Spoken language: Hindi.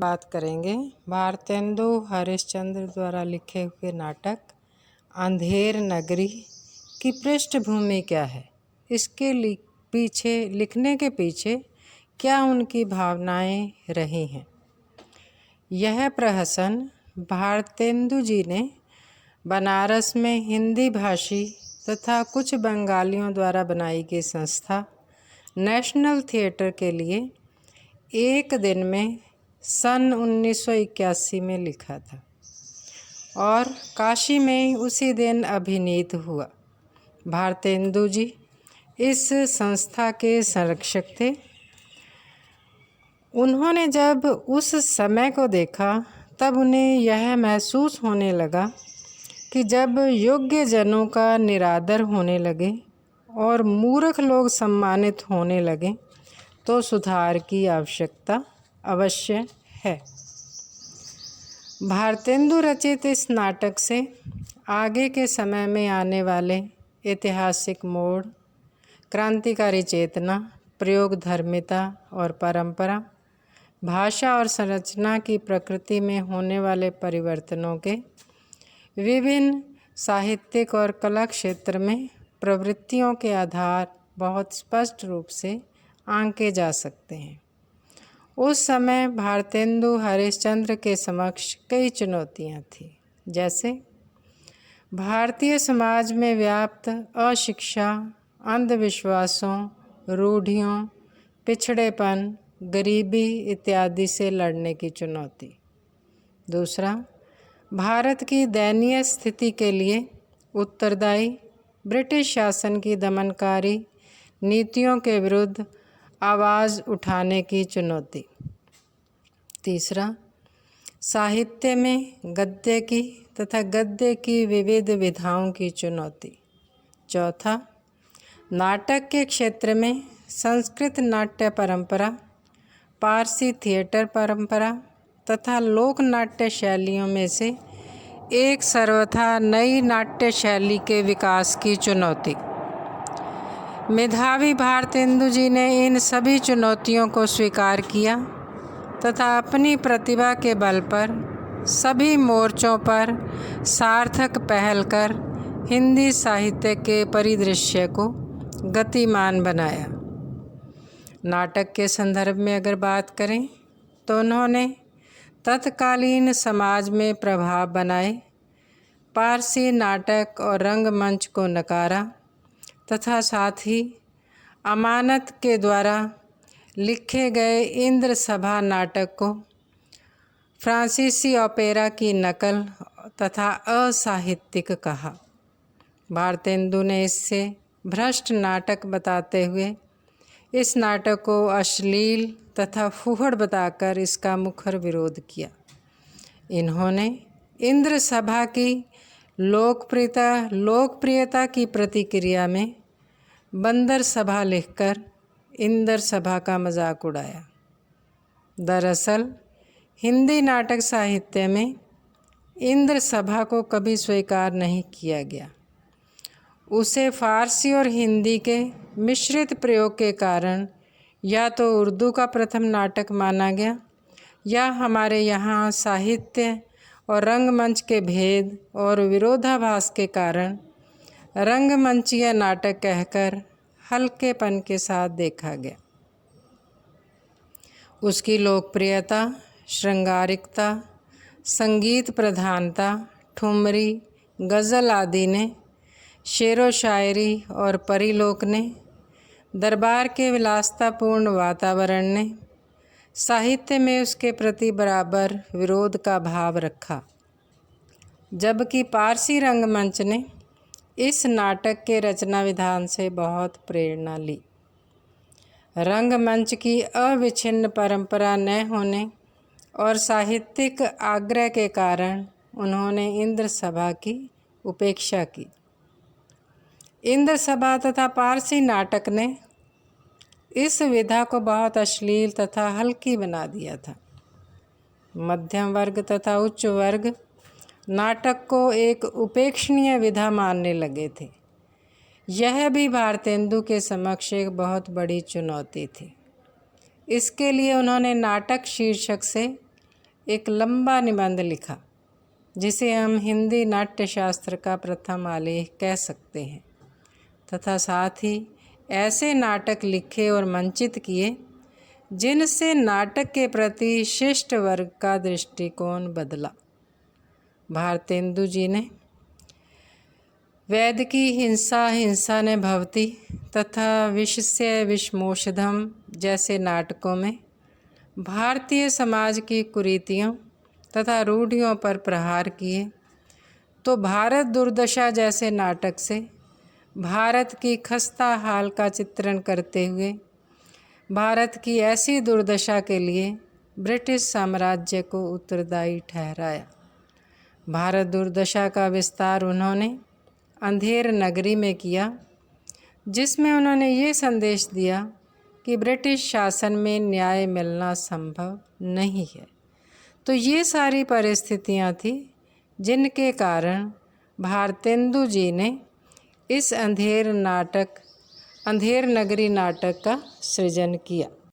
बात करेंगे भारतेंदु हरिश्चंद्र द्वारा लिखे हुए नाटक अंधेर नगरी की पृष्ठभूमि क्या है, इसके लिखने के पीछे क्या उनकी भावनाएं रही हैं। यह प्रहसन भारतेंदु जी ने बनारस में हिंदी भाषी तथा कुछ बंगालियों द्वारा बनाई गई संस्था नेशनल थिएटर के लिए एक दिन में सन 1981 में लिखा था और काशी में उसी दिन अभिनीत हुआ। भारतेंदु जी इस संस्था के संरक्षक थे। उन्होंने जब उस समय को देखा तब उन्हें यह महसूस होने लगा कि जब योग्य जनों का निरादर होने लगे और मूर्ख लोग सम्मानित होने लगे तो सुधार की आवश्यकता अवश्य है। भारतेंदु रचित इस नाटक से आगे के समय में आने वाले ऐतिहासिक मोड़, क्रांतिकारी चेतना, प्रयोगधर्मिता और परंपरा, भाषा और संरचना की प्रकृति में होने वाले परिवर्तनों के विभिन्न साहित्यिक और कला क्षेत्र में प्रवृत्तियों के आधार बहुत स्पष्ट रूप से आंके जा सकते हैं। उस समय भारतेंदु हरिश्चंद्र के समक्ष कई चुनौतियां थीं, जैसे भारतीय समाज में व्याप्त अशिक्षा, अंधविश्वासों, रूढ़ियों, पिछड़ेपन, गरीबी इत्यादि से लड़ने की चुनौती। दूसरा, भारत की दयनीय स्थिति के लिए उत्तरदायी ब्रिटिश शासन की दमनकारी नीतियों के विरुद्ध आवाज़ उठाने की चुनौती। तीसरा, साहित्य में गद्य की तथा गद्य की विविध विधाओं की चुनौती। चौथा, नाटक के क्षेत्र में संस्कृत नाट्य परंपरा, पारसी थिएटर परंपरा तथा लोक नाट्य शैलियों में से एक सर्वथा नई नाट्य शैली के विकास की चुनौती। मेधावी भारतेंदु जी ने इन सभी चुनौतियों को स्वीकार किया तथा अपनी प्रतिभा के बल पर सभी मोर्चों पर सार्थक पहल कर हिंदी साहित्य के परिदृश्य को गतिमान बनाया। नाटक के संदर्भ में अगर बात करें तो उन्होंने तत्कालीन समाज में प्रभाव बनाए, पारसी नाटक और रंगमंच को नकारा तथा साथ ही अमानत के द्वारा लिखे गए इंद्र सभा नाटक को फ्रांसीसी ओपेरा की नकल तथा असाहित्यिक कहा। भारतेंदु ने इससे भ्रष्ट नाटक बताते हुए इस नाटक को अश्लील तथा फूहड़ बताकर इसका मुखर विरोध किया। इन्होंने इंद्र सभा की लोकप्रियता की प्रतिक्रिया में बंदर सभा लिखकर इंद्र सभा का मजाक उड़ाया। दरअसल हिंदी नाटक साहित्य में इंद्र सभा को कभी स्वीकार नहीं किया गया। उसे फारसी और हिंदी के मिश्रित प्रयोग के कारण या तो उर्दू का प्रथम नाटक माना गया या हमारे यहाँ साहित्य और रंगमंच के भेद और विरोधाभास के कारण रंगमंचीय नाटक कहकर हल्केपन के साथ देखा गया। उसकी लोकप्रियता, श्रृंगारिकता, संगीत प्रधानता, ठुमरी, गज़ल आदि ने, शेरो शायरी और परिलोक ने, दरबार के विलासतापूर्ण वातावरण ने साहित्य में उसके प्रति बराबर विरोध का भाव रखा, जबकि पारसी रंगमंच ने इस नाटक के रचना विधान से बहुत प्रेरणा ली। रंगमंच की अविच्छिन्न परंपरा न होने और साहित्यिक आग्रह के कारण उन्होंने इंद्र सभा की उपेक्षा की। इंद्र सभा तथा पारसी नाटक ने इस विधा को बहुत अश्लील तथा हल्की बना दिया था। मध्यम वर्ग तथा उच्च वर्ग नाटक को एक उपेक्षणीय विधा मानने लगे थे। यह भी भारतेंदु के समक्ष एक बहुत बड़ी चुनौती थी। इसके लिए उन्होंने नाटक शीर्षक से एक लंबा निबंध लिखा जिसे हम हिंदी नाट्यशास्त्र का प्रथम आलेख कह सकते हैं, तथा साथ ही ऐसे नाटक लिखे और मंचित किए जिनसे नाटक के प्रति शिष्ट वर्ग का दृष्टिकोण बदला। भारतेंदु जी ने वेद की हिंसा हिंसा ने भवती तथा विषस्य विषमोषधम जैसे नाटकों में भारतीय समाज की कुरीतियों तथा रूढ़ियों पर प्रहार किए, तो भारत दुर्दशा जैसे नाटक से भारत की खस्ता हाल का चित्रण करते हुए भारत की ऐसी दुर्दशा के लिए ब्रिटिश साम्राज्य को उत्तरदायी ठहराया। भारत दुर्दशा का विस्तार उन्होंने अंधेर नगरी में किया, जिसमें उन्होंने ये संदेश दिया कि ब्रिटिश शासन में न्याय मिलना संभव नहीं है। तो ये सारी परिस्थितियाँ थी जिनके कारण भारतेंदु जी ने इस अंधेर नगरी नाटक का सृजन किया।